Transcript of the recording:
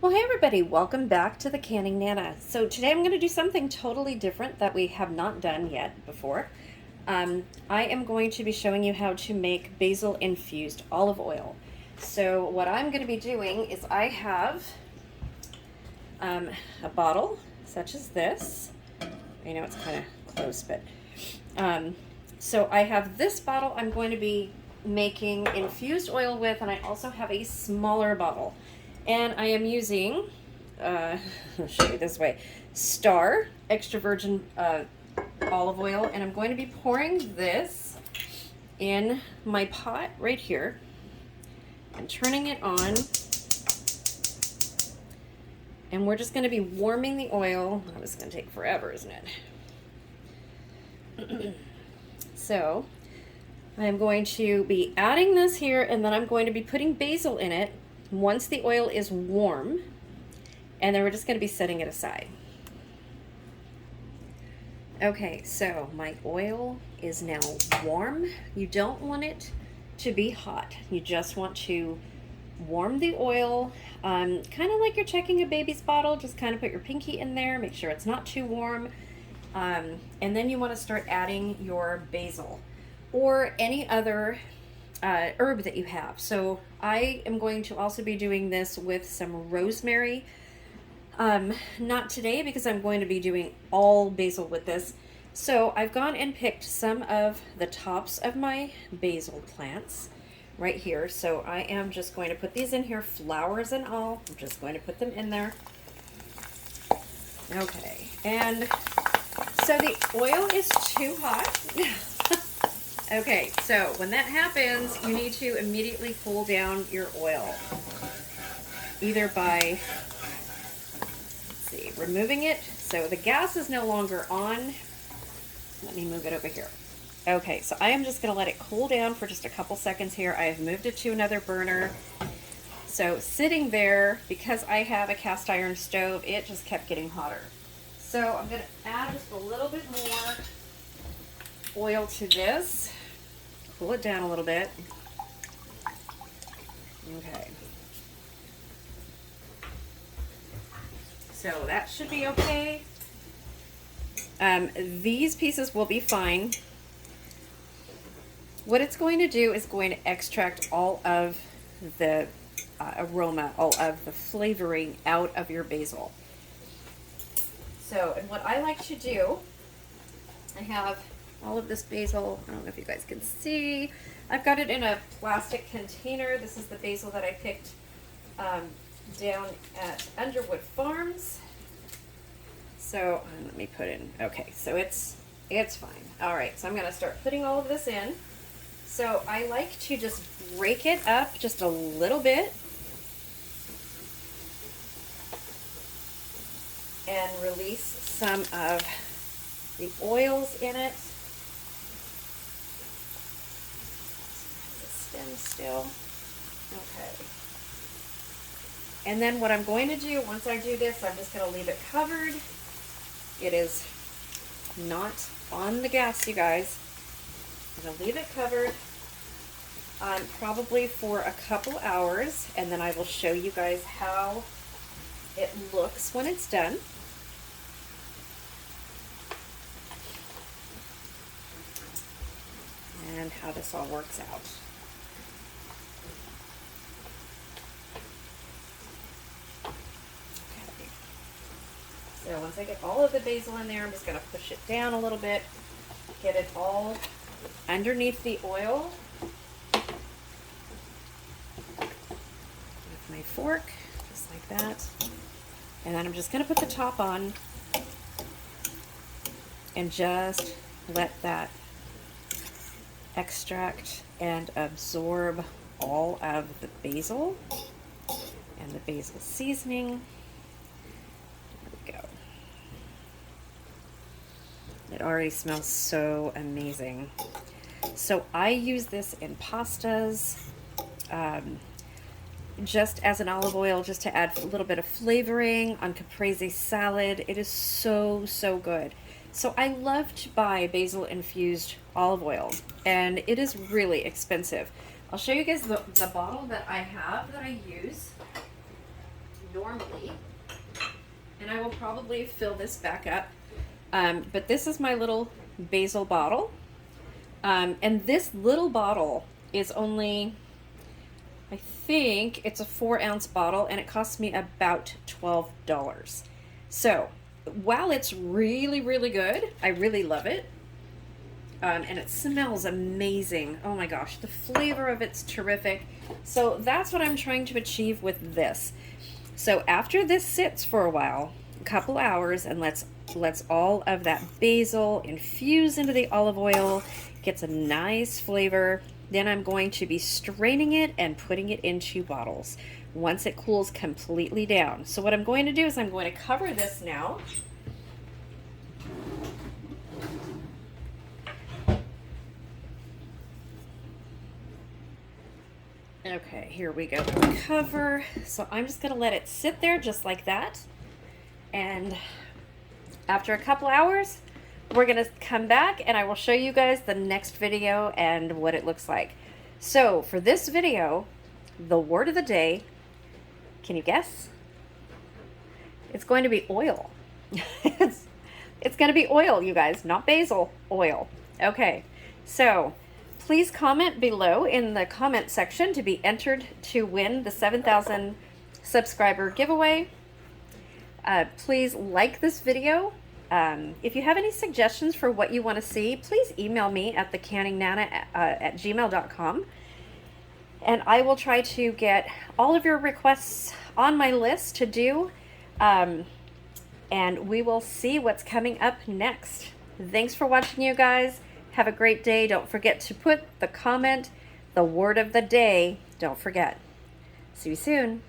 Well, hey everybody, welcome back to the Canning Nana. So today I'm going to do something totally different that we have not done yet before. I am going to be showing you how to make basil infused olive oil. So what I'm going to be doing is I have a bottle such as this. I know it's kind of close, but so I have this bottle I'm going to be making infused oil with, and I also have a smaller bottle. And I am using, I'll show you this way, Star extra virgin olive oil, and I'm going to be pouring this in my pot right here and turning it on. And we're just going to be warming the oil. Oh, this is going to take forever, isn't it? So I'm going to be adding this here, and then I'm going to be putting basil in it once the oil is warm, and then we're just going to be setting it aside. Okay, so my oil is now warm. You don't want it to be hot. You just want to warm the oil, kind of like you're checking a baby's bottle. Just kind of put your pinky in there, make sure it's not too warm, and then you want to start adding your basil or any other herb that you have. So I am going to also be doing this with some rosemary. Not today because I'm going to be doing all basil with this. So I've gone and picked some of the tops of my basil plants right here. So I am just going to put these in here, flowers and all. I'm just going to put them in there. Okay, and so the oil is too hot. Okay, so when that happens, you need to immediately cool down your oil. Either by, let's see, removing it. So the gas is no longer on. Let me move it over here. Okay, so I am just going to let it cool down for just a couple seconds here. I have moved it to another burner. So sitting there, because I have a cast iron stove, it just kept getting hotter. So I'm going to add just a little bit more oil to this. Cool it down a little bit. Okay. So that should be okay. These pieces will be fine. What it's going to do is going to extract all of the aroma, all of the flavoring out of your basil. So, and what I like to do, I have all of this basil. I don't know if you guys can see. I've got it in a plastic container. This is the basil that I picked down at Underwood Farms. So let me put in, okay, so it's fine. All right, so I'm gonna start putting all of this in. So I like to just break it up just a little bit and release some of the oils in it. Still. Okay. And then what I'm going to do, once I do this, I'm just going to leave it covered. It is not on the gas, you guys. I'm going to leave it covered probably for a couple hours, and then I will show you guys how it looks when it's done. And how this all works out. So once I get all of the basil in there, I'm just going to push it down a little bit, get it all underneath the oil with my fork, just like that. And then I'm just going to put the top on and just let that extract and absorb all of the basil and the basil seasoning. It already smells so amazing. So I use this in pastas, just as an olive oil, just to add a little bit of flavoring on caprese salad. It is so, so good. So I love to buy basil infused olive oil, and it is really expensive. I'll show you guys the bottle that I have that I use. normally. And I will probably fill this back up. But this is my little basil bottle. And this little bottle is only, I think it's a 4-ounce bottle, and it costs me about $12. So while it's really, really good, I really love it. And it smells amazing. Oh my gosh, the flavor of it's terrific. So that's what I'm trying to achieve with this. So after this sits for a while, a couple hours, and lets all of that basil infuse into the olive oil, gets a nice flavor, then I'm going to be straining it and putting it into bottles once it cools completely down. So what I'm going to do is I'm going to cover this now. Okay, here we go. Cover. So I'm just gonna let it sit there just like that. And after a couple hours, we're gonna come back and I will show you guys the next video and what it looks like. So for this video, the word of the day, can you guess? It's going to be oil. It's going to be oil, you guys, not basil, oil. Okay, so please comment below in the comment section to be entered to win the 7,000 subscriber giveaway. Please like this video. If you have any suggestions for what you want to see, please email me at thecanningnana@gmail.com. And I will try to get all of your requests on my list to do. And we will see what's coming up next. Thanks for watching, you guys. Have a great day. Don't forget to put the comment, the word of the day. Don't forget. See you soon.